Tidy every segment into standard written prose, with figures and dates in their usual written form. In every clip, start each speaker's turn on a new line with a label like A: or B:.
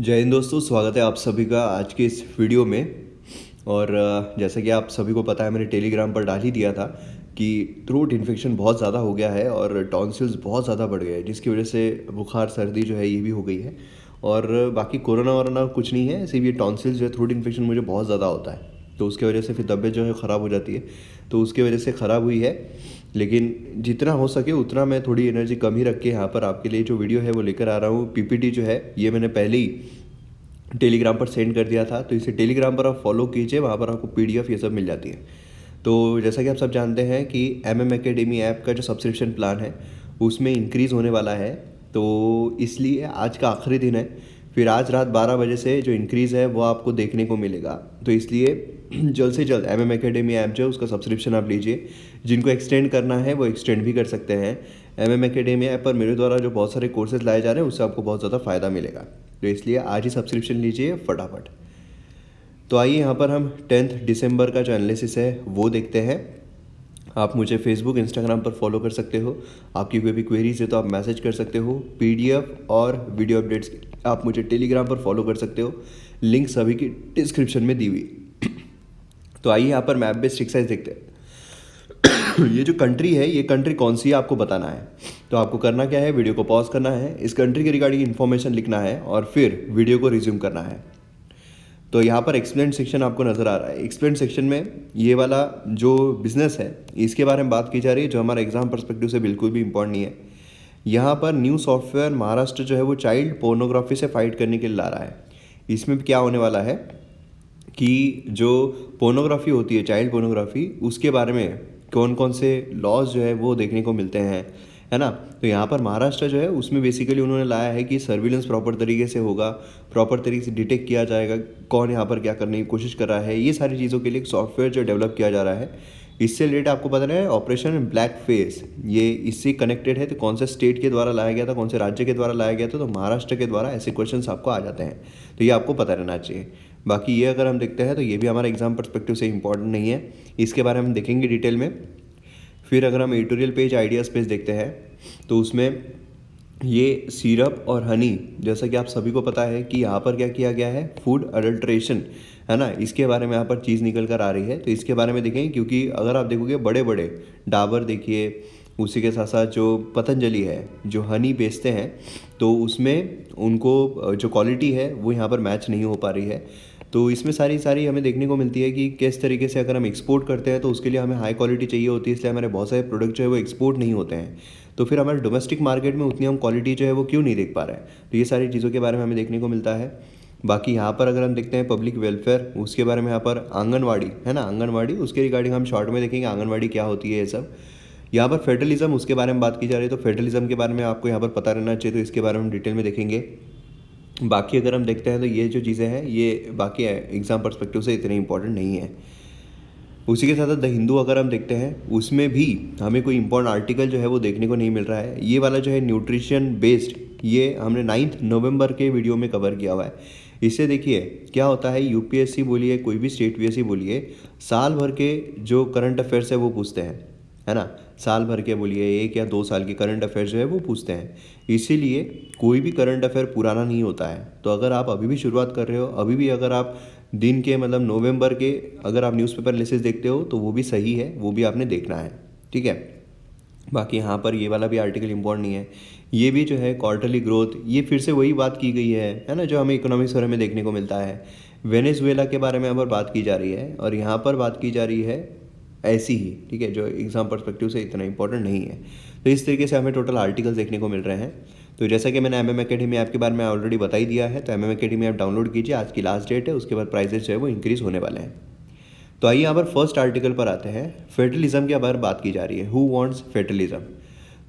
A: जय हिंद दोस्तों, स्वागत है आप सभी का आज के इस वीडियो में। और जैसा कि आप सभी को पता है, मैंने टेलीग्राम पर डाल ही दिया था कि थ्रोट इन्फेक्शन बहुत ज़्यादा हो गया है और टॉन्सिल्स बहुत ज़्यादा बढ़ गए हैं, जिसकी वजह से बुखार सर्दी जो है ये भी हो गई है। और बाकी कोरोना वोरोना कुछ नहीं है, सिर्फ ये टॉन्सिल्स जो है, थ्रोट इन्फेक्शन मुझे बहुत ज़्यादा होता है, तो उसकी वजह से फिर तबीयत जो है ख़राब हो जाती है। तो उसकी वजह से ख़राब हुई है, लेकिन जितना हो सके उतना मैं थोड़ी एनर्जी कम ही रख के यहाँ पर आपके लिए जो वीडियो है वो लेकर आ रहा हूँ। पीपीटी जो है ये मैंने पहले ही टेलीग्राम पर सेंड कर दिया था, तो इसे टेलीग्राम पर आप फॉलो कीजिए, वहाँ पर आपको पीडीएफ ये सब मिल जाती है। तो जैसा कि आप सब जानते हैं कि एमएम एकेडमी ऐप का जो सब्सक्रिप्शन प्लान है उसमें इंक्रीज़ होने वाला है, तो इसलिए आज का आखिरी दिन है। फिर आज रात 12 बजे से जो इंक्रीज़ है वो आपको देखने को मिलेगा, तो इसलिए जल्द से जल्द एमएम एकेडमी ऐप जो है उसका सब्सक्रिप्शन आप लीजिए। जिनको एक्सटेंड करना है वो एक्सटेंड भी कर सकते हैं। एमएम एकेडमी ऐप पर मेरे द्वारा जो बहुत सारे कोर्सेज लाए जा रहे हैं उससे आपको बहुत ज़्यादा फ़ायदा मिलेगा, तो इसलिए आज ही सब्सक्रिप्शन लीजिए फटाफट। तो आइए यहाँ पर हम 10 दिसंबर का जो एनालिसिस है वो देखते हैं। आप मुझे फेसबुक इंस्टाग्राम पर फॉलो कर सकते हो। आपकी कोई भी क्वेरीज है तो आप मैसेज कर सकते हो। पीडीएफ और वीडियो अपडेट्स के लिए आप मुझे टेलीग्राम पर फॉलो कर सकते हो, लिंक सभी की डिस्क्रिप्शन में दी हुई। तो आइए यहाँ पर मैप बेस्ड एक्सरसाइज देखते हैं। ये जो कंट्री है, ये कंट्री कौन सी है आपको बताना है। तो आपको करना क्या है, वीडियो को पॉज करना है, इस कंट्री के रिगार्डिंग इन्फॉर्मेशन लिखना है और फिर वीडियो को रिज्यूम करना है। तो यहाँ पर एक्सप्लेन सेक्शन आपको नज़र आ रहा है। एक्सप्लेन सेक्शन में ये वाला जो बिजनेस है इसके बारे में बात की जा रही है, जो हमारा एग्जाम पर्सपेक्टिव से बिल्कुल भी इम्पोर्टेंट नहीं है। यहाँ पर न्यू सॉफ्टवेयर महाराष्ट्र जो है वो चाइल्ड पोर्नोग्राफी से फाइट करने के लिए ला रहा है। इसमें क्या होने वाला है कि जो पोर्नोग्राफी होती है, चाइल्ड पोर्नोग्राफी, उसके बारे में कौन कौन से लॉज जो है वो देखने को मिलते हैं, है ना। तो यहाँ पर महाराष्ट्र जो है उसमें बेसिकली उन्होंने लाया है कि सर्विलेंस प्रॉपर तरीके से होगा, प्रॉपर तरीके से डिटेक्ट किया जाएगा कौन यहाँ पर क्या करने की कोशिश कर रहा है। ये सारी चीज़ों के लिए एक सॉफ्टवेयर जो डेवलप किया जा रहा है। इससे रिलेटेड आपको पता है ऑपरेशन ब्लैक फेस, ये इससे कनेक्टेड है। तो कौन से स्टेट के द्वारा लाया गया था, कौन से राज्य के द्वारा लाया गया था, तो महाराष्ट्र के द्वारा ऐसे क्वेश्चंस आपको आ जाते हैं, तो ये आपको पता रहना चाहिए। बाकी ये अगर हम देखते हैं तो ये भी हमारे एग्जाम पर्सपेक्टिव से इंपॉर्टेंट नहीं है, इसके बारे में हम देखेंगे डिटेल में। फिर अगर हम एडिटोरियल पेज, आइडियाज़ पेज देखते हैं तो उसमें ये सिरप और हनी, जैसा कि आप सभी को पता है कि यहाँ पर क्या किया गया है, फूड अडल्ट्रेशन, है ना, इसके बारे में यहाँ पर चीज़ निकल कर आ रही है। तो इसके बारे में देखेंगे, क्योंकि अगर आप देखोगे बड़े बड़े डाबर देखिए, उसी के साथ साथ जो पतंजलि है जो हनी बेचते हैं, तो उसमें उनको जो क्वालिटी है वो यहाँ पर मैच नहीं हो पा रही है। तो इसमें सारी सारी हमें देखने को मिलती है कि किस तरीके से अगर हम एक्सपोर्ट करते हैं तो उसके लिए हमें हाई क्वालिटी चाहिए होती है, इसलिए हमारे बहुत सारे प्रोडक्ट जो है वो एक्सपोर्ट नहीं होते हैं। तो फिर हमारे डोमेस्टिक मार्केट में उतनी हम क्वालिटी जो है वो क्यों नहीं देख पा रहे हैं, तो ये सारी चीज़ों के बारे में हमें देखने को मिलता है। बाकी यहाँ पर अगर हम देखते हैं पब्लिक वेलफेयर, उसके बारे में यहाँ पर आंगनवाड़ी, है ना, आंगनवाड़ी, उसके रिगार्डिंग हम शॉर्ट में देखेंगे आंगनवाड़ी क्या होती है ये सब। यहाँ पर फेडरलिज्म, उसके बारे में बात की जा रही है, तो फेडरलिज्म के बारे में आपको यहाँ पर पता रहना चाहिए, तो इसके बारे में हम डिटेल में देखेंगे। बाकी अगर हम देखते हैं तो ये जो चीज़ें हैं ये बाकी एग्जाम पर्सपेक्टिव से इतने इंपॉर्टेंट नहीं है। उसी के साथ साथ द हिंदू अगर हम देखते हैं उसमें भी हमें कोई इंपॉर्टेंट आर्टिकल जो है वो देखने को नहीं मिल रहा है। ये वाला जो है न्यूट्रिशन बेस्ड, ये हमने 9 नवंबर के वीडियो में कवर किया हुआ है। इससे देखिए क्या होता है, यूपीएससी बोलिए, कोई भी स्टेट पीएससी बोलिए, साल भर के जो करंट अफेयर्स है वो पूछते हैं, है ना। साल भर के बोलिए 1 या 2 साल के करंट अफेयर्स जो है वो पूछते हैं। इसीलिए कोई भी करंट अफेयर पुराना नहीं होता है। तो अगर आप अभी भी शुरुआत कर रहे हो, अभी भी अगर आप दिन के मतलब नवंबर के अगर आप न्यूज़पेपर एनालिसिस देखते हो तो वो भी सही है, वो भी आपने देखना है, ठीक है। बाकी यहाँ पर ये वाला भी आर्टिकल इम्पोर्टेंट नहीं है। ये भी जो है क्वार्टरली ग्रोथ, ये फिर से वही बात की गई है ना, जो हमें इकोनॉमिक्स वगैरह में देखने को मिलता है। वेनेजुएला के बारे में यहाँ पर बात की जा रही है और यहाँ पर बात की जा रही है ऐसी ही, ठीक है, जो एग्जाम पर्सपेक्टिव से इतना इंपॉर्टेंट नहीं है। तो इस तरीके से हमें टोटल आर्टिकल्स देखने को मिल रहे हैं। तो जैसा कि मैंने एमएम एकेडमी ऐप के बारे में ऑलरेडी बता ही दिया है, तो एमएम एकेडमी ऐप डाउनलोड कीजिए, आज की लास्ट डेट है, उसके बाद प्राइजेस जो है वो इंक्रीज़ होने वाले हैं। तो आइए यहाँ पर फर्स्ट आर्टिकल पर आते हैं। फेटलिज्म के बारे में बात की जा रही है, हु वांट्स फेटलिज्म।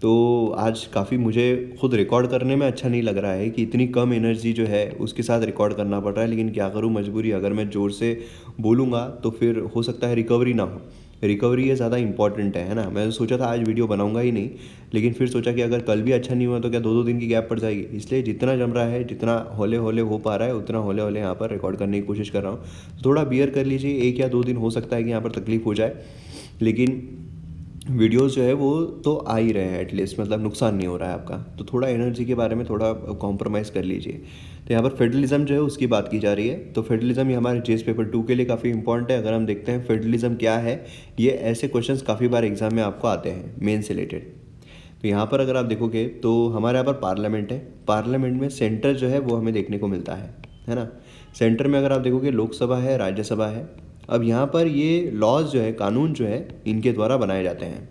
A: तो आज काफ़ी मुझे खुद रिकॉर्ड करने में अच्छा नहीं लग रहा है कि इतनी कम एनर्जी जो है उसके साथ रिकॉर्ड करना पड़ रहा है, लेकिन क्या करूँ, मजबूरी। अगर मैं ज़ोर से बोलूँगा तो फिर हो सकता है रिकवरी ना हो। रिकवरी ये ज़्यादा इंपॉर्टेंट है ना। मैं सोचा था आज वीडियो बनाऊंगा ही नहीं, लेकिन फिर सोचा कि अगर कल भी अच्छा नहीं हुआ तो क्या 2-2 दिन की गैप पड़ जाएगी। इसलिए जितना जम रहा है, जितना हौले हौले हो पा रहा है, उतना हौले हौले यहाँ पर रिकॉर्ड करने की कोशिश कर रहा हूँ। थोड़ा बियर कर लीजिए, 1 या 2 दिन हो सकता है कि यहाँ पर तकलीफ हो जाए, लेकिन वीडियोस जो है वो तो आ ही रहे हैं एटलीस्ट, मतलब नुकसान नहीं हो रहा है आपका। तो थोड़ा एनर्जी के बारे में थोड़ा कॉम्प्रोमाइज़ कर लीजिए। तो तो यहाँ पर फेडरलिज्म जो है उसकी बात की जा रही है। तो फेडरलिज्म ये हमारे जेएस पेपर 2 के लिए काफ़ी इंपॉर्टेंट है। अगर हम देखते हैं फेडरलिज्म क्या है, ये ऐसे क्वेश्चंस काफ़ी बार एग्जाम में आपको आते हैं मेन से रिलेटेड। तो यहाँ पर अगर आप देखोगे तो हमारे यहाँ पर पार्लियामेंट है, पार्लियामेंट में सेंटर जो है वो हमें देखने को मिलता है ना। सेंटर में अगर आप देखोगे लोकसभा है, राज्यसभा है। अब यहाँ पर ये लॉज जो है, कानून जो है, इनके द्वारा बनाए जाते हैं।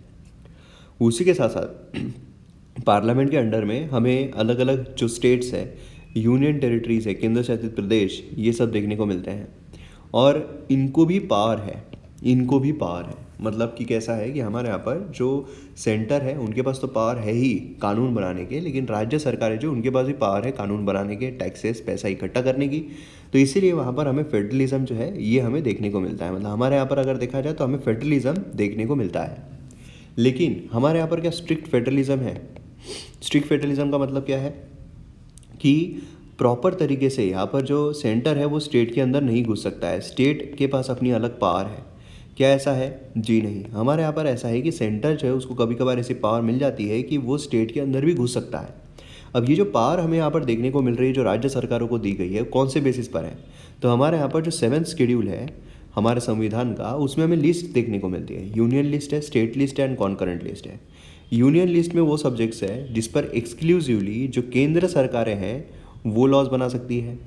A: उसी के साथ साथ पार्लियामेंट के अंडर में हमें अलग अलग जो स्टेट्स है, यूनियन टेरिटरीज है, केंद्र शासित प्रदेश, ये सब देखने को मिलते हैं। और इनको भी पावर है, इनको भी पावर है। मतलब कि कैसा है कि हमारे यहाँ पर जो सेंटर है उनके पास तो पावर है ही कानून बनाने के, लेकिन राज्य सरकार है जो, उनके पास भी पावर है कानून बनाने के, टैक्सेस, पैसा इकट्ठा करने की। तो इसीलिए वहाँ पर हमें फेडरलिज्म जो है ये हमें देखने को मिलता है। मतलब हमारे यहाँ पर अगर देखा जाए तो हमें फेडरलिज्म देखने को मिलता है। लेकिन हमारे यहाँ पर क्या स्ट्रिक्ट फेडरलिज्म है? स्ट्रिक्ट फेडरलिज्म का मतलब क्या है कि प्रॉपर तरीके से यहाँ पर जो सेंटर है वो स्टेट के अंदर नहीं घुस सकता है, स्टेट के पास अपनी अलग पावर है। क्या ऐसा है? जी नहीं। हमारे यहाँ पर ऐसा है कि सेंटर जो है उसको कभी कभार ऐसी पावर मिल जाती है कि वो स्टेट के अंदर भी घुस सकता है। अब ये जो पावर हमें यहाँ पर देखने को मिल रही है जो राज्य सरकारों को दी गई है, कौन से बेसिस पर है? तो हमारे यहाँ पर जो 7th शेड्यूल है हमारे संविधान का, उसमें हमें लिस्ट देखने को मिलती है। यूनियन लिस्ट है, स्टेट लिस्ट है एंड कॉन्करेंट लिस्ट है। यूनियन लिस्ट में वो सब्जेक्ट्स है जिस पर एक्सक्लूसिवली जो केंद्र सरकारें हैं वो लॉज बना सकती है।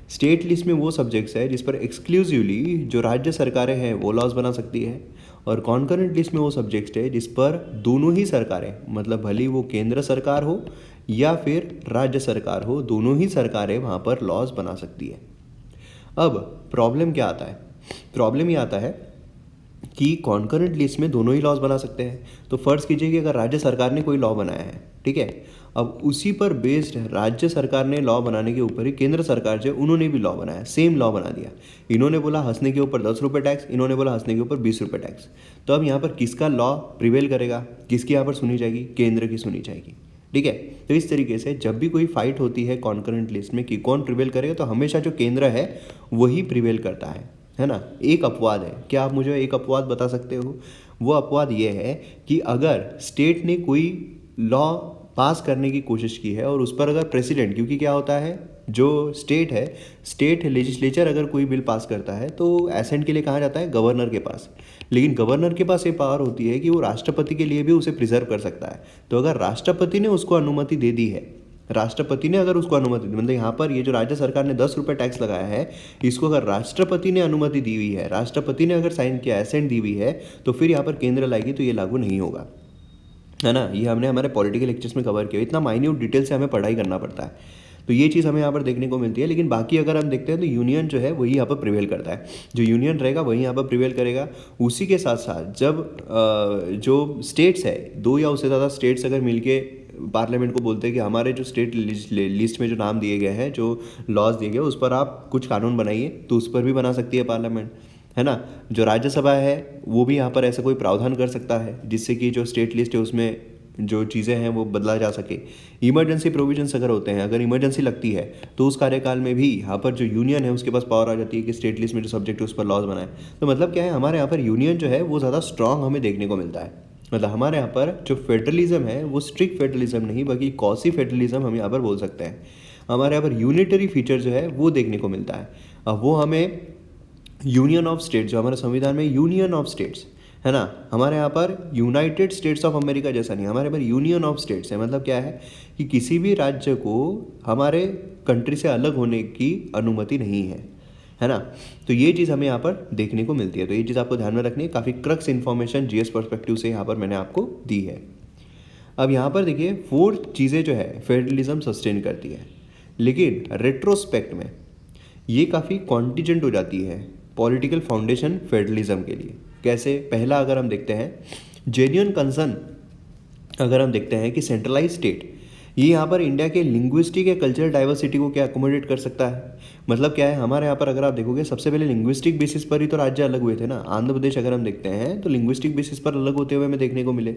A: स्टेट लिस्ट में वो सब्जेक्ट्स है जिस पर एक्सक्लूसिवली जो राज्य सरकारें हैं वो लॉज बना सकती है। और कॉन्करेंट लिस्ट में वो सब्जेक्ट्स है जिस पर दोनों ही सरकारें, मतलब भले वो केंद्र सरकार हो या फिर राज्य सरकार हो, दोनों ही सरकारें वहाँ पर लॉज बना सकती है। अब प्रॉब्लम क्या आता है? प्रॉब्लम ये आता है कि कॉन्करेंट लिस्ट में दोनों ही लॉज बना सकते हैं। तो फर्ज कीजिए कि अगर राज्य सरकार ने कोई लॉ बनाया है, ठीक है, अब उसी पर बेस्ड राज्य सरकार ने लॉ बनाने के ऊपर ही केंद्र सरकार जो उन्होंने भी लॉ बनाया, सेम लॉ बना दिया। इन्होंने बोला हंसने के ऊपर 10 रुपये टैक्स, इन्होंने बोला हंसने के ऊपर 20 रुपये टैक्स। तो अब यहाँ पर किसका लॉ प्रिवेल करेगा? किसकी यहाँ पर सुनी जाएगी? केंद्र की सुनी जाएगी, ठीक है। तो इस तरीके से जब भी कोई फाइट होती है कॉन्करेंट लिस्ट में कि कौन प्रिवेल करेगा, तो हमेशा जो केंद्र है वही प्रिवेल करता है ना। एक अपवाद है, क्या आप मुझे एक अपवाद बता सकते हो? वो अपवाद ये है कि अगर स्टेट ने कोई लॉ पास करने की कोशिश की है और उस पर अगर प्रेसिडेंट, क्योंकि क्या होता है जो स्टेट है, स्टेट लेजिस्लेचर अगर कोई बिल पास करता है तो एसेंट के लिए कहाँ जाता है? गवर्नर के पास। लेकिन गवर्नर के पास ये पावर होती है कि वो राष्ट्रपति के लिए भी उसे प्रिजर्व कर सकता है। तो अगर राष्ट्रपति ने उसको अनुमति दे दी है, राष्ट्रपति ने अगर उसको अनुमति दी, मतलब यहाँ पर ये जो राज्य सरकार ने 10 रुपये टैक्स लगाया है, इसको अगर राष्ट्रपति ने अनुमति दी हुई है, राष्ट्रपति ने अगर साइन किया, एसेंट दी हुई है, तो फिर यहाँ पर केंद्र लाएगी तो ये लागू नहीं होगा, है ना। ये हमने हमारे पॉलिटिकल लेक्चर्स में कवर किया। इतना माइन्यूट डिटेल से हमें पढ़ाई करना पड़ता है। तो ये चीज़ हमें यहाँ पर देखने को मिलती है। लेकिन बाकी अगर हम देखते हैं तो यूनियन जो है वही यहाँ पर प्रिवेल करता है, जो यूनियन रहेगा वही यहाँ पर प्रिवेल करेगा। उसी के साथ साथ जब जो स्टेट्स है, 2 या उससे ज़्यादा स्टेट्स अगर मिलके पार्लियामेंट को बोलते हैं कि हमारे जो स्टेट लिस्ट में जो नाम दिए गए हैं, जो लॉज दिए गए, उस पर आप कुछ कानून बनाइए, तो उस पर भी बना सकती है पार्लियामेंट, है ना। जो राज्यसभा है वो भी यहाँ पर ऐसा कोई प्रावधान कर सकता है जिससे कि जो स्टेट लिस्ट है उसमें जो चीज़ें हैं वो बदला जा सके। इमरजेंसी प्रोविजंस अगर होते हैं, अगर इमरजेंसी लगती है तो उस कार्यकाल में भी यहाँ पर जो यूनियन है उसके पास पावर आ जाती है कि स्टेट लिस्ट में जो सब्जेक्ट है उस पर लॉज बनाए। तो मतलब क्या है, हमारे यहाँ पर यूनियन जो है वो ज़्यादा स्ट्रांग हमें देखने को मिलता है। मतलब हमारे यहाँ पर जो फेडरलिज्म है वो स्ट्रिक्ट फेडरलिज्म नहीं बल्कि कॉसी फेडरलिज्म हम यहाँ पर बोल सकते हैं। हमारे यहाँ पर यूनिटरी फीचर जो है वो देखने को मिलता है। अब वो हमें यूनियन ऑफ स्टेट्स, जो हमारे संविधान में यूनियन ऑफ स्टेट्स है ना, हमारे यहाँ पर यूनाइटेड स्टेट्स ऑफ अमेरिका जैसा नहीं, हमारे यहाँ पर यूनियन ऑफ स्टेट्स है। मतलब क्या है कि किसी भी राज्य को हमारे कंट्री से अलग होने की अनुमति नहीं है ना। तो ये चीज़ हमें यहाँ पर देखने को मिलती है। तो ये चीज़ आपको ध्यान में रखनी है। काफ़ी क्रक्स इन्फॉर्मेशन जीएस पर्सपेक्टिव से यहाँ पर मैंने आपको दी है। अब यहाँ पर देखिए 4 चीज़ें जो है फेडरलिज्म सस्टेन करती है, लेकिन रेट्रोस्पेक्ट में ये काफ़ी कॉन्टिजेंट हो जाती है पॉलिटिकल फाउंडेशन फेडरलिज्म के लिए। कैसे? पहला अगर हम देखते हैं जेन्युइन कंसर्न, अगर हम देखते हैं कि सेंट्रलाइज स्टेट ये यहाँ पर इंडिया के लिंग्विस्टिक या कल्चरल डाइवर्सिटी को क्या अकोमोडेट कर सकता है। मतलब क्या है, हमारे यहाँ पर अगर आप देखोगे सबसे पहले लिंग्विस्टिक बेसिस पर ही तो राज्य अलग हुए थे ना। आंध्र प्रदेश अगर हम देखते हैं तो लिंग्विस्टिक बेसिस पर अलग होते हुए हमें देखने को मिले।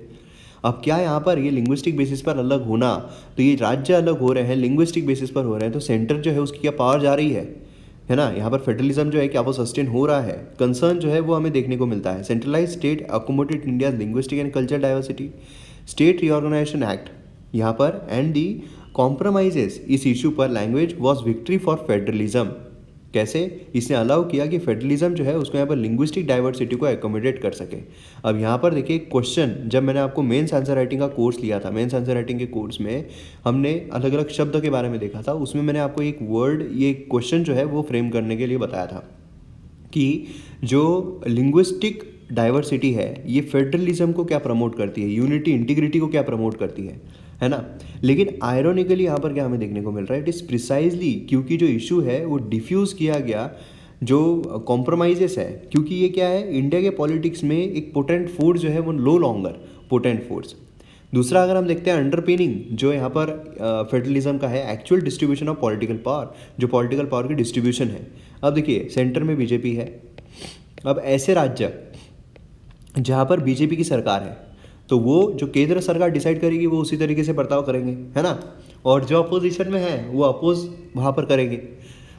A: अब क्या यहाँ पर ये लिंग्विस्टिक बेसिस पर अलग होना, तो ये राज्य अलग हो रहे हैं, लिंग्विस्टिक बेसिस पर हो रहे हैं, तो सेंटर जो है उसकी क्या पावर जा रही है ना। यहाँ पर फेडरलिज्म जो है क्या वो सस्टेन हो रहा है? कंसर्न जो है वो हमें देखने को मिलता है। Centralise state accommodate India linguistic and cultural diversity. State reorganisation act यहाँ पर एंड दी कॉम्प्रोमाइजेस इस इशू पर language was victory for federalism. कैसे? इसने अलाउ किया कि फेडरलिज्म जो है उसको यहाँ पर लिंग्विस्टिक डाइवर्सिटी को एकोमोडेट कर सके। अब यहाँ पर देखिए क्वेश्चन, जब मैंने आपको मेंस आंसर राइटिंग का कोर्स लिया था, मेंस आंसर राइटिंग के कोर्स में हमने अलग अलग शब्द के बारे में देखा था, उसमें मैंने आपको एक वर्ड, ये क्वेश्चन जो है वो फ्रेम करने के लिए बताया था कि जो लिंग्विस्टिक डाइवर्सिटी है ये फेडरलिज्म को क्या प्रमोट करती है, यूनिटी इंटीग्रिटी को क्या प्रमोट करती है ना। लेकिन आयरोनिकली यहाँ पर क्या हमें देखने को मिल रहा है, इट इज़ प्रिसाइजली क्योंकि जो इशू है वो डिफ्यूज़ किया गया, जो कॉम्प्रोमाइजेस है, क्योंकि ये क्या है, इंडिया के पॉलिटिक्स में एक पोटेंट फोर्स जो है वो नो लॉन्गर पोटेंट फोर्स। दूसरा अगर हम देखते हैं अंडरपिनिंग जो यहाँ पर फेडरलिज्म का है, actual distribution of political power, जो पॉलिटिकल पावर की डिस्ट्रीब्यूशन है। अब देखिए सेंटर में बीजेपी है, अब ऐसे राज्य जहाँ पर बीजेपी की सरकार है तो वो जो केंद्र सरकार डिसाइड करेगी वो उसी तरीके से बर्ताव करेंगे, है ना, और जो अपोजिशन में है वो अपोज वहाँ पर करेंगे।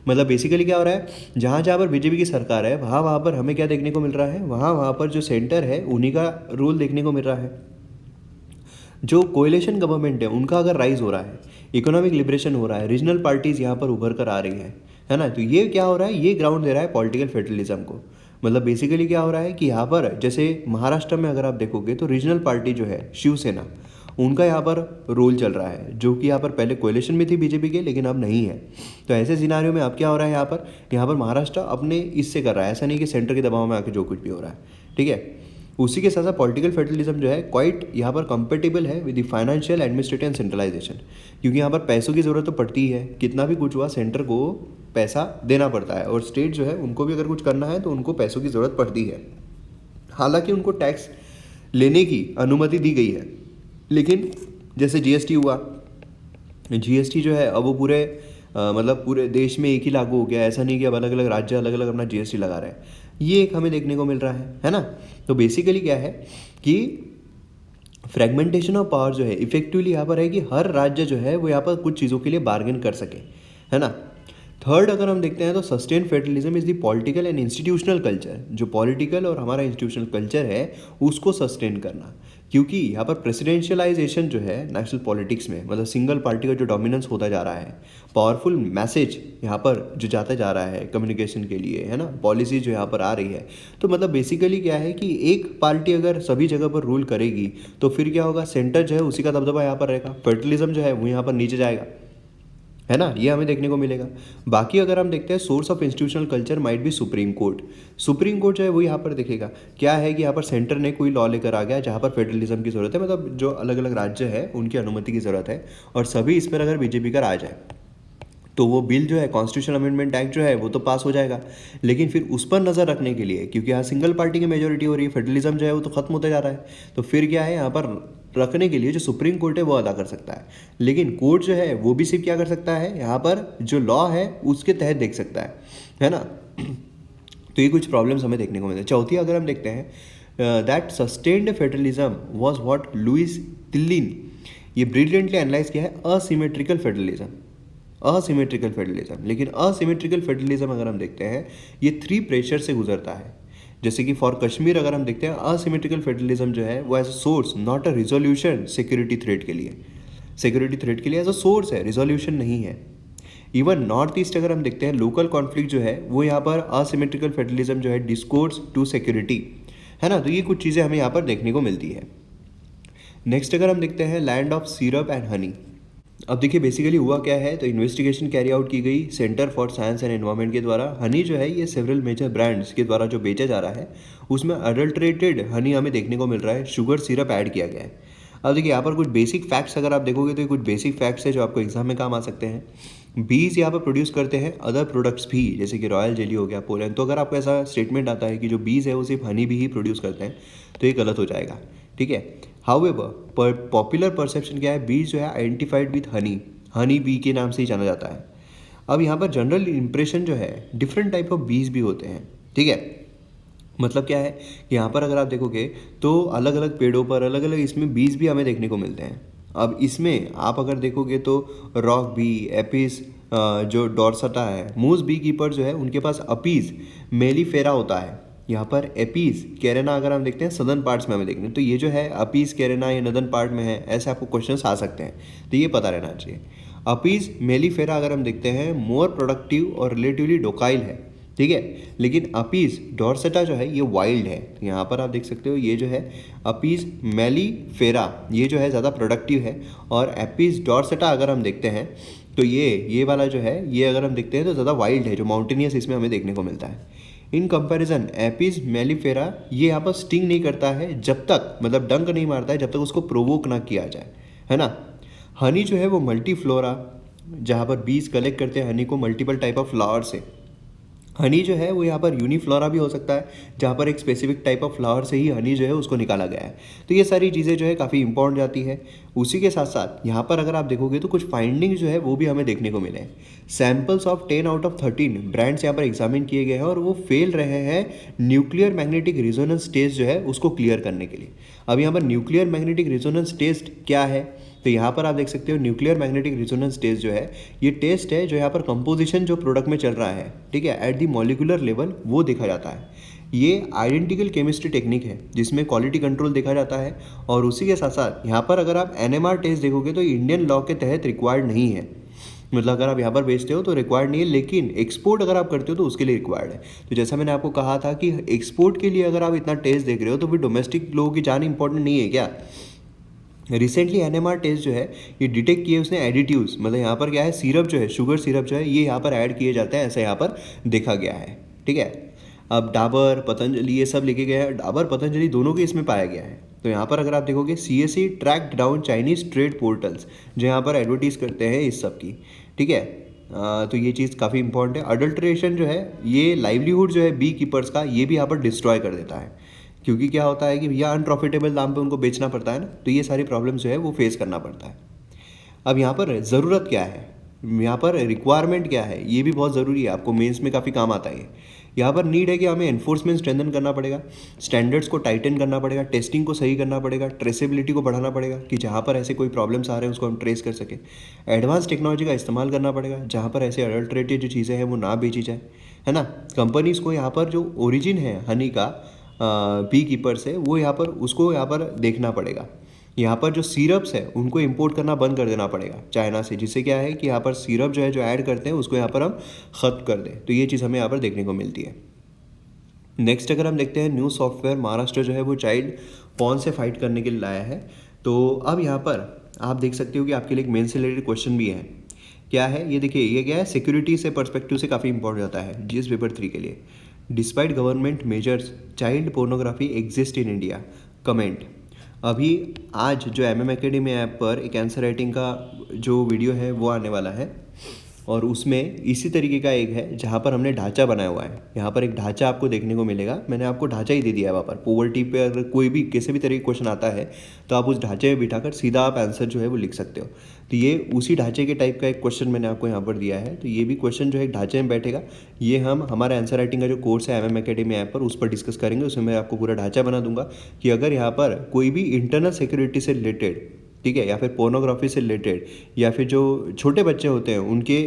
A: मतलब बेसिकली क्या हो रहा है, जहाँ जहाँ पर बीजेपी की सरकार है वहाँ पर हमें क्या देखने को मिल रहा है, वहाँ पर जो सेंटर है उन्हीं का रोल देखने को मिल रहा है। जो कोएलिशन गवर्नमेंट है उनका अगर राइज हो रहा है, इकोनॉमिक लिबरेशन हो रहा है, रीजनल पार्टीज़ यहाँ पर उभर कर आ रही है ना, तो ये क्या हो रहा है, ये ग्राउंड दे रहा है पॉलिटिकल फेडरलिज्म को। मतलब बेसिकली क्या हो रहा है कि यहाँ पर जैसे महाराष्ट्र में अगर आप देखोगे तो रीजनल पार्टी जो है शिवसेना, उनका यहाँ पर रोल चल रहा है, जो कि यहाँ पर पहले कोएलिशन में थी बीजेपी के लेकिन अब नहीं है। तो ऐसे सिनारियों में अब क्या हो रहा है, यहाँ पर महाराष्ट्र अपने इससे कर रहा है, ऐसा नहीं कि सेंटर के दबाव में आके जो कुछ भी हो रहा है, ठीक है। उसी के साथ साथ पॉलिटिकल फेडरलिज्म जो है क्वाइट यहाँ पर कंपेटेबल है with the financial administrative and centralisation, क्योंकि यहाँ पर पैसों की ज़रूरत तो पड़ती है, कितना भी कुछ हुआ सेंटर को पैसा देना पड़ता है, और स्टेट जो है उनको भी अगर कुछ करना है तो उनको पैसों की ज़रूरत पड़ती है। हालांकि उनको टैक्स लेने की अनुमति दी गई है, लेकिन जैसे जीएसटी हुआ, जीएसटी जो है अब वो पूरे मतलब पूरे देश में एक ही लागू हो गया, ऐसा नहीं कि अब अलग अलग राज्य अलग अलग अपना जीएसटी लगा रहे हैं, ये एक हमें देखने को मिल रहा है ना। तो बेसिकली क्या है कि फ्रेगमेंटेशन ऑफ पावर जो है इफेक्टिवली यहाँ पर है कि हर राज्य जो है वो यहाँ पर कुछ चीज़ों के लिए बार्गेन कर सके, है ना। थर्ड अगर हम देखते हैं तो sustain federalism is the political and institutional culture, जो पॉलिटिकल और हमारा इंस्टीट्यूशनल कल्चर है उसको सस्टेन करना, क्योंकि यहाँ पर प्रेसिडेंशियलाइजेशन जो है नेशनल पॉलिटिक्स में, मतलब सिंगल पार्टी का जो डोमिनेंस होता जा रहा है, पावरफुल मैसेज यहाँ पर जो जाता जा रहा है कम्युनिकेशन के लिए, है ना, पॉलिसी जो यहाँ पर आ रही है, तो मतलब बेसिकली क्या है कि एक पार्टी अगर सभी जगह पर रूल करेगी तो फिर क्या होगा, सेंटर जो है उसी का दबदबा यहाँ पर रहेगा, फेडरलिज्म जो है वो यहाँ पर नीचे जाएगा, है ना, ये हमें देखने को मिलेगा। बाकी अगर हम देखते हैं source of institutional culture might भी सुप्रीम कोर्ट, सुप्रीम कोर्ट जो है वो यहाँ पर देखेगा क्या है कि यहाँ पर सेंटर ने कोई लॉ लेकर आ गया जहाँ पर फेडरलिज्म की ज़रूरत है, मतलब जो अलग अलग राज्य है उनकी अनुमति की ज़रूरत है, और सभी इस पर अगर बीजेपी का राज है तो वो बिल जो है कॉन्स्टिट्यूशनल अमेंडमेंट एक्ट जो है वो तो पास हो जाएगा, लेकिन फिर उस पर नज़र रखने के लिए, क्योंकि यहाँ सिंगल पार्टी की मेजोरिटी हो रही है, फेडरलिज्म जो है वो तो खत्म होता जा रहा है, तो फिर क्या है यहाँ पर रखने के लिए जो सुप्रीम कोर्ट है वो अदा कर सकता है, लेकिन कोर्ट जो है वो भी सिर्फ क्या कर सकता है, यहाँ पर जो लॉ है उसके तहत देख सकता है ना। तो ये कुछ प्रॉब्लम्स हमें देखने को मिलते हैं। चौथी अगर हम देखते हैं that sustained federalism was what Louise Tillin, ये ब्रिलियंटली एनालाइज किया है असिमेट्रिकल फेडरलिज्म, असिमेट्रिकल फेडरलिज्म। लेकिन असिमेट्रिकल फेडरलिज्म अगर हम देखते हैं ये 3 प्रेशर से गुजरता है, जैसे कि फॉर कश्मीर अगर हम देखते हैं असिमेट्रिकल फेडरलिज्म जो है वो as a source not a resolution security threat के लिए, सिक्योरिटी थ्रेट के लिए एज अ सोर्स है, रिजोल्यूशन नहीं है। इवन नॉर्थ ईस्ट अगर हम देखते हैं लोकल कॉन्फ्लिक्ट जो है वो यहाँ पर असिमेट्रिकल फेडरलिज्म जो है डिस्कोर्स टू सिक्योरिटी, है ना, तो ये कुछ चीज़ें हमें यहाँ पर देखने को मिलती है। नेक्स्ट अगर हम देखते हैं land of syrup and honey. अब देखिए बेसिकली हुआ क्या है, तो इन्वेस्टिगेशन कैरी आउट की गई centre for science and environment के द्वारा। हनी जो है ये सेवरल मेजर ब्रांड्स के द्वारा जो बेचा जा रहा है उसमें अडल्ट्रेटेड हनी हमें देखने को मिल रहा है, शुगर सिरप ऐड किया गया है। अब देखिए यहाँ पर कुछ बेसिक फैक्ट्स अगर आप देखोगे तो ये कुछ बेसिक फैक्ट्स है जो आपको एग्जाम में काम आ सकते हैं। बीज यहाँ पर प्रोड्यूस करते हैं अदर प्रोडक्ट्स भी, जैसे कि रॉयल जेली हो गया, पोलन। तो अगर आपको ऐसा स्टेटमेंट आता है कि जो बीज है वो सिर्फ हनी भी ही प्रोड्यूस करते हैं तो ये गलत हो जाएगा, ठीक है। हाउएवर पॉपुलर परसेप्शन क्या है, बीज जो है identified with Honey, honey bee के नाम से ही जाना जाता है। अब यहाँ पर जनरल इंप्रेशन जो है डिफरेंट टाइप ऑफ बीज भी होते हैं, ठीक है। मतलब क्या है कि यहाँ पर अगर आप देखोगे तो अलग अलग पेड़ों पर अलग अलग इसमें बीज भी हमें देखने को मिलते हैं। अब इसमें आप अगर देखोगे तो रॉक बी, एपिस जो डॉर्सटा है, मूस बी कीपर जो है उनके पास अपीज मेलीफेरा होता है। यहाँ पर एपीज कैरेना अगर हम देखते हैं सदर्न पार्ट्स में हमें देखते हैं, तो ये जो है अपीज कैरेना ये नदर्न पार्ट में है, ऐसे आपको क्वेश्चंस आ सकते हैं, तो ये पता रहना चाहिए। अपीज मेलिफेरा अगर हम देखते हैं मोर प्रोडक्टिव और रिलेटिवली डोकाइल है, ठीक है। लेकिन अपीज डॉर्सेटा जो है ये वाइल्ड है। तो यहाँ पर आप देख सकते हो ये जो है अपीज मेलिफेरा ये जो है ज़्यादा प्रोडक्टिव है, और अपीज डॉर्सेटा अगर हम देखते हैं तो ये वाला जो है ये अगर हम देखते हैं तो ज़्यादा वाइल्ड है, जो माउंटेनियस इसमें हमें देखने को मिलता है। इन कंपैरिजन एपिस मेलिफेरा ये यहाँ पर स्टिंग नहीं करता है जब तक, मतलब डंक नहीं मारता है जब तक उसको प्रोवोक ना किया जाए, है ना। हनी जो है वो मल्टी फ्लोरा, जहाँ पर बीज कलेक्ट करते हैं हनी को मल्टीपल टाइप ऑफ फ्लावर से। हनी जो है वो यहाँ पर यूनिफ्लोरा भी हो सकता है, जहाँ पर एक स्पेसिफिक टाइप ऑफ फ्लावर से ही हनी जो है उसको निकाला गया है। तो ये सारी चीज़ें जो है काफ़ी इंपॉर्टेंट जाती है। उसी के साथ साथ यहाँ पर अगर आप देखोगे तो कुछ फाइंडिंग जो है वो भी हमें देखने को मिले हैं। Samples of 10 out of 13 brands यहाँ पर एग्जामिन किए गए हैं और वो फेल रहे हैं न्यूक्लियर मैग्नेटिक रिजोनेंस टेस्ट जो है उसको क्लियर करने के लिए। अब यहाँ पर न्यूक्लियर मैग्नेटिक रिजोनेंस टेस्ट क्या है, तो यहाँ पर आप देख सकते हो न्यूक्लियर मैग्नेटिक रिजोनेंस टेस्ट जो है ये टेस्ट है जो यहाँ पर कंपोजिशन जो प्रोडक्ट में चल रहा है, ठीक है, एट द मॉलिक्यूलर लेवल वो देखा जाता है। ये आइडेंटिकल केमिस्ट्री टेक्निक है जिसमें क्वालिटी कंट्रोल देखा जाता है। और उसी के साथ साथ यहाँ पर अगर आप NMR टेस्ट देखोगे तो इंडियन लॉ के तहत रिक्वायर्ड नहीं है, मतलब अगर आप यहाँ पर बेचते हो तो रिक्वायर्ड नहीं है, लेकिन एक्सपोर्ट अगर आप करते हो तो उसके लिए रिक्वायर्ड है। तो जैसा मैंने आपको कहा था कि एक्सपोर्ट के लिए अगर आप इतना टेस्ट देख रहे हो तो फिर डोमेस्टिक लोगों की जान इंपॉर्टेंट नहीं है क्या। रिसेंटली NMR टेस्ट जो है ये डिटेक्ट किए उसने एडिटिव्स, मतलब यहाँ पर क्या है सिरप जो है शुगर सिरप जो है ये यहाँ पर ऐड किए जाते हैं, ऐसा यहाँ पर देखा गया है, ठीक है। अब डाबर पतंजलि ये सब लिखे गए हैं, डाबर पतंजलि दोनों के इसमें पाया गया है। तो यहाँ पर अगर आप देखोगे CSE tracked down Chinese trade portals जो यहाँ पर एडवर्टीज करते हैं इस सब की, ठीक है। तो ये चीज़ काफ़ी इंपॉर्टेंट है। अडल्ट्रेशन जो है ये लाइवलीहुड जो है बी कीपर्स का ये भी यहाँ पर डिस्ट्रॉय कर देता है, क्योंकि क्या होता है कि भैया अनप्रॉफिटेबल दाम पे उनको बेचना पड़ता है ना, तो ये सारी प्रॉब्लम्स जो है वो फेस करना पड़ता है। अब यहाँ पर ज़रूरत क्या है, यहाँ पर रिक्वायरमेंट क्या है, ये भी बहुत ज़रूरी है, आपको मेंस में काफ़ी काम आता है। यहाँ पर नीड है कि हमें एनफोर्समेंट स्ट्रेंथन करना पड़ेगा, स्टैंडर्ड्स को टाइटन करना पड़ेगा, टेस्टिंग को सही करना पड़ेगा, ट्रेसेबिलिटी को बढ़ाना पड़ेगा कि जहाँ पर ऐसे कोई प्रॉब्लम्स आ रहे हैं उसको हम ट्रेस कर सकें। एडवांस टेक्नोलॉजी का इस्तेमाल करना पड़ेगा जहाँ पर ऐसे अडल्ट्रेटेड जो चीज़ें हैं वो ना बेची जाए, है ना। कंपनीज़ को यहाँ पर जो ओरिजिन है हनी का बी कीपर से वो यहाँ पर उसको यहाँ पर देखना पड़ेगा। यहाँ पर जो सिरप्स है उनको इंपोर्ट करना बंद कर देना पड़ेगा चाइना से, जिससे क्या है कि यहाँ पर सिरप जो है जो ऐड करते हैं उसको यहाँ पर हम ख़त्म कर दें। तो ये चीज़ हमें यहाँ पर देखने को मिलती है। नेक्स्ट अगर हम देखते हैं न्यू सॉफ्टवेयर महाराष्ट्र जो है वो चाइल्ड पॉर्न से फाइट करने के लिए लाया है। तो अब यहाँ पर आप देख सकते हो कि आपके लिए एक मेन से रिलेटेड क्वेश्चन भी है। क्या है ये, देखिए ये क्या है, सिक्योरिटी से पर्सपेक्टिव से काफ़ी इंपॉर्टेंट होता है GS पेपर 3 के लिए। Despite government measures child pornography exist in India, comment. अभी आज जो MM एकेडमी ऐप पर एक आंसर राइटिंग का जो वीडियो है वो आने वाला है, और उसमें इसी तरीके का एक है जहाँ पर हमने ढांचा बनाया हुआ है। यहाँ पर एक ढांचा आपको देखने को मिलेगा, मैंने आपको ढांचा ही दे दिया है। वहाँ पर पॉवर्टी पे अगर कोई भी किसी भी तरीके का क्वेश्चन आता है तो आप उस ढांचे में बिठाकर सीधा आप आंसर जो है वो लिख सकते हो। तो ये उसी ढांचे के टाइप का एक क्वेश्चन मैंने आपको यहाँ पर दिया है। तो ये भी क्वेश्चन जो है एक ढांचे में बैठेगा, ये हम हमारे आंसर राइटिंग का जो कोर्स है MM एकेडमी ऐप पर उस पर डिस्कस करेंगे। उसमें मैं आपको पूरा ढांचा बना दूंगा कि अगर यहाँ पर कोई भी इंटरनल सिक्योरिटी से रिलेटेड, ठीक है, या फिर पोर्नोग्राफी से रिलेटेड, या फिर जो छोटे बच्चे होते हैं उनके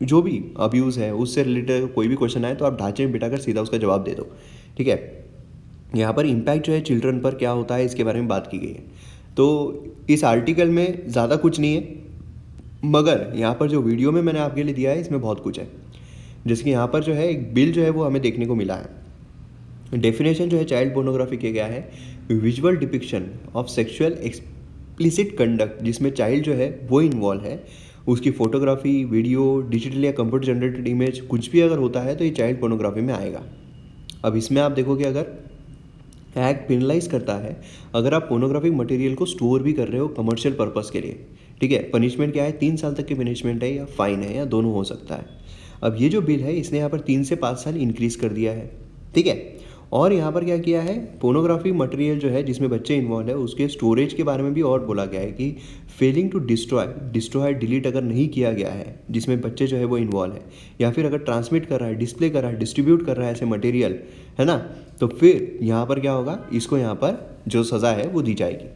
A: जो भी अब्यूज़ है उससे रिलेटेड कोई भी क्वेश्चन आए तो आप ढांचे में बिठाकर सीधा उसका जवाब दे दो, ठीक है। यहाँ पर इम्पैक्ट जो है चिल्ड्रन पर क्या होता है इसके बारे में बात की गई है। तो इस आर्टिकल में ज़्यादा कुछ नहीं है, मगर यहाँ पर जो वीडियो में मैंने आपके लिए दिया है इसमें बहुत कुछ है। जैसे कि यहाँ पर जो है एक बिल जो है वो हमें देखने को मिला है। डेफिनेशन जो है चाइल्ड पोर्नोग्राफी किया गया है visual depiction of sexual explicit conduct जिसमें चाइल्ड जो है वो इन्वॉल्व है, उसकी फोटोग्राफी, वीडियो, डिजिटल या कंप्यूटर जनरेटेड इमेज कुछ भी अगर होता है तो ये चाइल्ड पोर्नोग्राफी में आएगा। अब इसमें आप देखोगे अगर एक्ट पेनलाइज करता है अगर आप पोर्नोग्राफिक मटेरियल को स्टोर भी कर रहे हो कमर्शियल पर्पस के लिए, ठीक है। पनिशमेंट क्या है, 3 साल तक की पनिशमेंट है या फाइन है या दोनों हो सकता है। अब ये जो बिल है इसने यहाँ पर 3 से 5 साल इंक्रीज कर दिया है, ठीक है। और यहाँ पर क्या किया है, पोर्नोग्राफी मटेरियल जो है जिसमें बच्चे इन्वॉल्व है उसके स्टोरेज के बारे में भी और बोला गया है कि फेलिंग टू डिस्ट्रॉय डिलीट अगर नहीं किया गया है जिसमें बच्चे जो है वो इन्वॉल्व है, या फिर अगर ट्रांसमिट कर रहा है, डिस्प्ले कर रहा है, डिस्ट्रीब्यूट कर रहा है ऐसे मटेरियल, है ना, तो फिर यहाँ पर क्या होगा, इसको यहाँ पर जो सज़ा है वो दी जाएगी।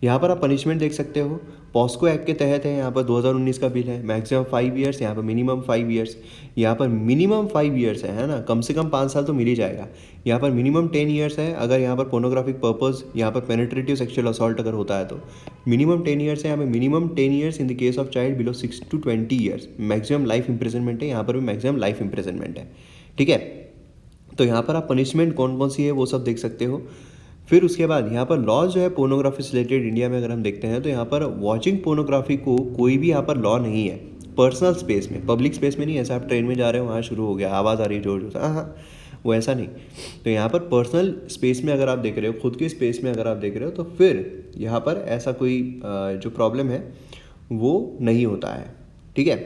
A: यहाँ पर आप पनिशमेंट देख सकते हो, पॉस्को एक्ट के तहत है, यहाँ पर 2019 का बिल है, मैक्सिमम 5 ईयर्स, यहाँ पर मिनिमम 5 ईयर्स, यहाँ पर मिनिमम 5 ईयर्स है ना, कम से कम 5 साल तो मिल ही जाएगा। यहाँ पर मिनिमम 10 ईयर्स है अगर यहाँ पर पोर्नोग्राफिक पर्पस, यहाँ पर पेनिट्रेटिव सेक्सुअल असॉल्ट अगर होता है तो मिनिमम 10 ईयर्स है। यहाँ पर minimum 10 years in the case of child below 6 to 20 years, maximum life imprisonment है, यहाँ पर भी मैक्सिमम लाइफ इंप्रिजनमेंट है। ठीक है, तो यहाँ पर आप पनिशमेंट कौन कौन सी है वो सब देख सकते हो। फिर उसके बाद यहाँ पर लॉ जो है पोर्नोग्राफी से रिलेटेड इंडिया में अगर हम देखते हैं तो यहाँ पर वॉचिंग पोर्नोग्राफी को कोई भी यहाँ पर लॉ नहीं है पर्सनल स्पेस में, पब्लिक स्पेस में नहीं। ऐसा आप ट्रेन में जा रहे हो वहाँ शुरू हो गया, आवाज़ आ रही है जोर जोर से, हाँ वो ऐसा नहीं। तो यहाँ पर पर्सनल स्पेस में अगर आप देख रहे हो, खुद के स्पेस में अगर आप देख रहे हो, तो फिर यहाँ पर ऐसा कोई जो प्रॉब्लम है वो नहीं होता है। ठीक है,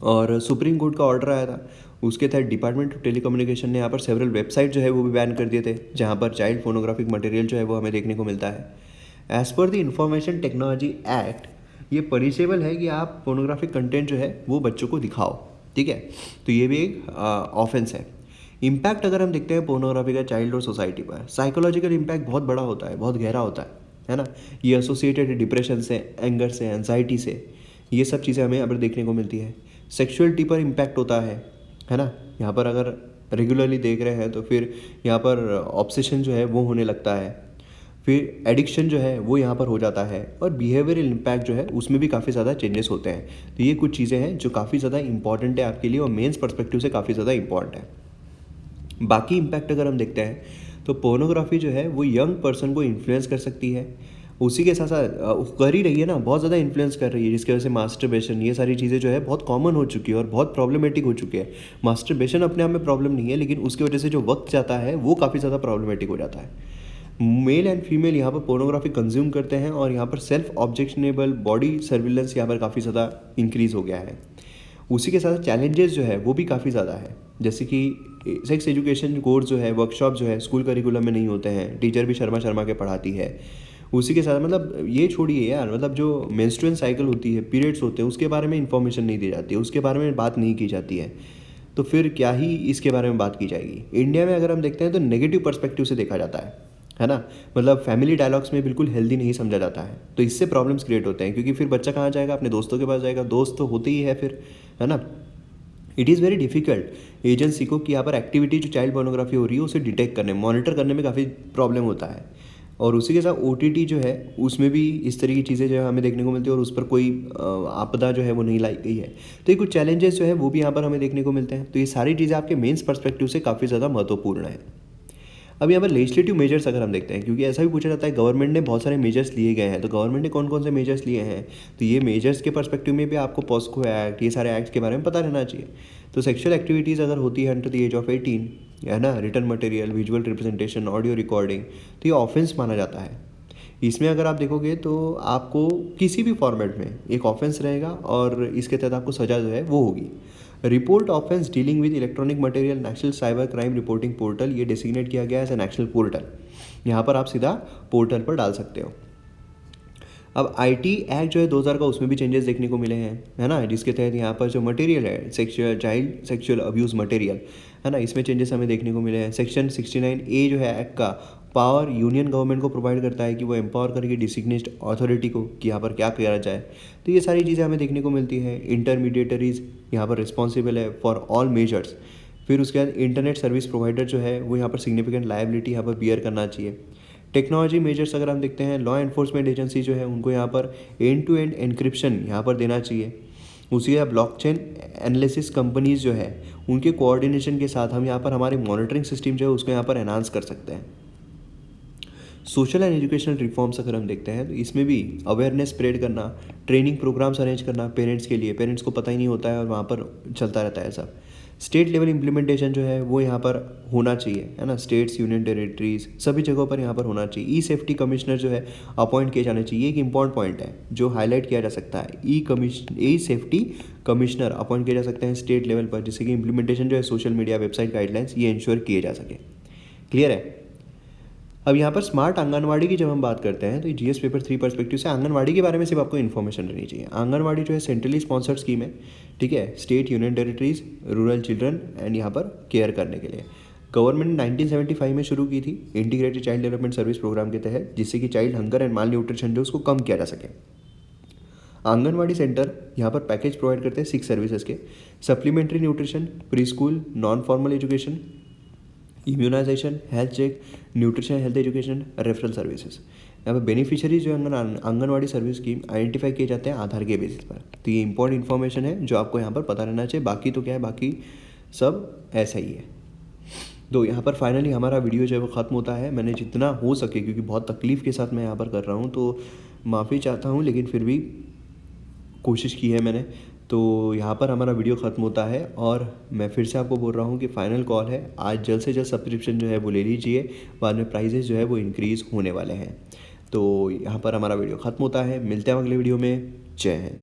A: और सुप्रीम कोर्ट का ऑर्डर आया था, उसके तहत डिपार्टमेंट ऑफ टेलीकम्युनिकेशन ने यहाँ पर सेवरल वेबसाइट जो है वो भी बैन कर दिए थे जहाँ पर चाइल्ड पोर्नोग्राफिक मटेरियल जो है वो हमें देखने को मिलता है। As per the information technology act ये पनिशेबल है कि आप पोर्नोग्राफिक कंटेंट जो है वो बच्चों को दिखाओ। ठीक है, तो ये भी एक ऑफेंस है। इम्पैक्ट अगर हम देखते हैं पोर्नोग्राफी का चाइल्ड और सोसाइटी पर, साइकोलॉजिकल इम्पैक्ट बहुत बड़ा होता है, बहुत गहरा होता है ना। ये एसोसिएटेड है डिप्रेशन से, एंगर से, एंजाइटी से, ये सब चीज़ें हमें यहाँ पर देखने को मिलती है। सेक्सुअलिटी पर इम्पैक्ट होता है ना। यहाँ पर अगर रेगुलरली देख रहे हैं तो फिर यहाँ पर ऑब्सेशन जो है वो होने लगता है, फिर एडिक्शन जो है वो यहाँ पर हो जाता है, और बिहेवियरल इम्पैक्ट जो है उसमें भी काफ़ी ज़्यादा चेंजेस होते हैं। तो ये कुछ चीज़ें हैं जो काफ़ी ज़्यादा इंपॉर्टेंट है आपके लिए और मेंस पर्सपेक्टिव से काफ़ी ज़्यादा इंपॉर्टेंट है। बाकी इम्पैक्ट अगर हम देखते हैं तो पोर्नोग्राफी जो है वो यंग पर्सन को इन्फ्लुएंस कर सकती है, उसी के साथ साथ कर ही रही है ना, बहुत ज़्यादा इन्फ्लुएंस कर रही है, जिसकी वजह से मास्टरबेशन, ये सारी चीज़ें जो है बहुत कॉमन हो चुकी है और बहुत प्रॉब्लमेटिक हो चुकी है। मास्टरबेशन अपने आप में प्रॉब्लम नहीं है, लेकिन उसकी वजह से जो वक्त जाता है वो काफ़ी ज़्यादा प्रॉब्लमेटिक हो जाता है। मेल एंड फीमेल यहाँ पर पोर्नोग्राफी कंज्यूम करते हैं और यहाँ पर सेल्फ ऑब्जेक्शनेबल बॉडी सर्विलेंस यहाँ पर काफ़ी ज़्यादा इंक्रीज़ हो गया है। उसी के साथ चैलेंजेस जो है वो भी काफ़ी ज़्यादा है, जैसे कि सेक्स एजुकेशन कोर्स जो है, वर्कशॉप जो है स्कूल करिकुलम में नहीं होते हैं, टीचर भी शर्मा शर्मा के पढ़ाती है। उसी के साथ मतलब ये छोड़िए यार, मतलब जो मेंस्ट्रुअल साइकिल होती है, पीरियड्स होते हैं, उसके बारे में इंफॉर्मेशन नहीं दी जाती है, उसके बारे में बात नहीं की जाती है, तो फिर क्या ही इसके बारे में बात की जाएगी। इंडिया में अगर हम देखते हैं तो नेगेटिव पर्सपेक्टिव से देखा जाता है ना, मतलब फैमिली डायलॉग्स में बिल्कुल हेल्दी नहीं समझा जाता है, तो इससे प्रॉब्लम्स क्रिएट होते हैं, क्योंकि फिर बच्चा कहाँ जाएगा, अपने दोस्तों के पास जाएगा, दोस्त तो होते ही है फिर, है ना। It is very difficult agency को कि यहाँ पर एक्टिविटी जो चाइल्ड पोर्नोग्राफी हो रही है उसे डिटेक्ट करने, मॉनिटर करने में काफ़ी प्रॉब्लम होता है। और उसी के साथ OTT जो है उसमें भी इस तरह की चीज़ें जो है हमें देखने को मिलती है और उस पर कोई आपदा जो है वो नहीं लाई गई है, तो ये कुछ चैलेंजेस जो है वो भी यहाँ पर हमें देखने को मिलते हैं। तो ये सारी चीज़ें आपके मेंस पर्सपेक्टिव से काफ़ी ज़्यादा महत्वपूर्ण है। अब यहाँ पर लेजिस्लेटिव मेजर्स अगर हम देखते हैं, क्योंकि ऐसा भी पूछा जाता है गवर्नमेंट ने बहुत सारे मेजर्स लिए गए हैं, तो गवर्नमेंट ने कौन कौन से मेजर्स लिए हैं, तो ये मेजर्स के पर्सपेक्टिव में भी आपको पॉस्को एक्ट, ये सारे एक्ट्स के बारे में पता रहना चाहिए। तो सेक्सुअल एक्टिविटीज़ अगर होती है अंडर द एज ऑफ 18, है ना, written material, visual representation, audio recording, तो ये ऑफेंस माना जाता है। इसमें अगर आप देखोगे तो आपको किसी भी फॉर्मेट में एक ऑफेंस रहेगा और इसके तहत आपको सज़ा जो है वो होगी। Report offence dealing with electronic material national cyber crime reporting portal, ये डेसिग्नेट किया गया है एज ए नेशनल पोर्टल, यहाँ पर आप सीधा पोर्टल पर डाल सकते हो। अब IT एक्ट जो है 2000 का, उसमें भी चेंजेस देखने को मिले हैं, है ना, जिसके तहत यहाँ पर जो मटेरियल है चाइल्ड सेक्सुअल अब्यूज़ मटेरियल, है ना, इसमें चेंजेस हमें देखने को मिले हैं। सेक्शन 69A जो है एक्ट का पावर यूनियन गवर्नमेंट को प्रोवाइड करता है कि वो एम्पावर करके डिसिग्नेट अथॉरिटी को कि यहाँ पर क्या किया जाए, तो ये सारी चीज़ें हमें देखने को मिलती है। इंटरमीडिएटरीज यहाँ पर रिस्पॉन्सिबल है फॉर ऑल मेजर्स। फिर उसके बाद इंटरनेट सर्विस प्रोवाइडर जो है वो यहाँ पर सिग्निफिकेंट लायबिलिटी यहाँ पर बियर करना चाहिए। टेक्नोलॉजी मेजर्स अगर हम देखते हैं, लॉ एनफोर्समेंट एजेंसी जो है उनको यहाँ पर एंड टू एंड एनक्रिप्शन यहाँ पर देना चाहिए। उसी का ब्लॉकचेन एनालिसिस कंपनीज जो है उनके कोऑर्डिनेशन के साथ हम यहाँ पर हमारे मॉनिटरिंग सिस्टम जो है उसको यहाँ पर एनहांस कर सकते हैं। सोशल एंड एजुकेशनल रिफॉर्म्स अगर हम देखते हैं तो इसमें भी अवेयरनेस स्प्रेड करना, ट्रेनिंग प्रोग्राम्स अरेंज करना पेरेंट्स के लिए, पेरेंट्स को पता ही नहीं होता है और वहाँ पर चलता रहता है सब। स्टेट लेवल इम्प्लीमेंटेशन जो है वो यहाँ पर होना चाहिए, है ना, स्टेट्स, यूनियन टेरिटरीज सभी जगहों पर यहाँ पर होना चाहिए। सेफ्टी कमिश्नर जो है अपॉइंट किए जाने चाहिए, एक इंपॉर्टेंट पॉइंट है जो हाईलाइट किया जा सकता है। सेफ्टी कमिश्नर अपॉइंट किए जा सकते हैं स्टेट लेवल पर, जिससे कि इम्प्लीमेंटेशन जो है सोशल मीडिया, वेबसाइट गाइडलाइंस ये इंश्योर किए जा सके। क्लियर है। अब यहाँ पर स्मार्ट आंगनवाड़ी की जब हम बात करते हैं तो ये GS पेपर 3 पर्सपेक्टिव से आंगनवाड़ी के बारे में सिर्फ आपको इन्फॉर्मेशन रहनी चाहिए। आंगनवाड़ी जो है सेंट्रली स्पॉन्सर्ड स्कीम है, ठीक है, state, union territories, rural children and यहाँ पर केयर करने के लिए। गवर्नमेंट ने 1975 में शुरू की थी integrated child development service programme के तहत, जिससे कि child hunger and malnutrition जो उसको कम किया जा सके। आंगनवाड़ी सेंटर यहाँ पर पैकेज प्रोवाइड करते हैं 6 सर्विसेज के: supplementary nutrition, pre school, non formal education, immunisation, health check, nutrition health education, referral services. यहाँ पर बेनिफिशियरीज जो आंगनवाड़ी सर्विस की आइडेंटिफाई किए जाते हैं आधार के बेसिस पर। तो ये इंपॉर्टेंट इन्फॉर्मेशन है जो आपको यहाँ पर पता रहना चाहिए। बाकी तो क्या है, बाकी सब ऐसा ही है। तो यहाँ पर फाइनली हमारा वीडियो जो है वो ख़त्म होता है। मैंने जितना हो सके, क्योंकि बहुत तकलीफ़ के साथ मैं यहाँ पर कर रहा हूँ, तो माफ़ी चाहता हूँ, लेकिन फिर भी कोशिश की है मैंने। तो यहाँ पर हमारा वीडियो ख़त्म होता है और मैं फिर से आपको बोल रहा हूँ कि फ़ाइनल कॉल है, आज जल्द से जल्द सब्सक्रिप्शन जो है वो ले लीजिए, बाद में प्राइजेज़ जो है वो इंक्रीज़ होने वाले हैं। तो यहाँ पर हमारा वीडियो ख़त्म होता है। मिलते हैं अगले वीडियो में। जय हिंद।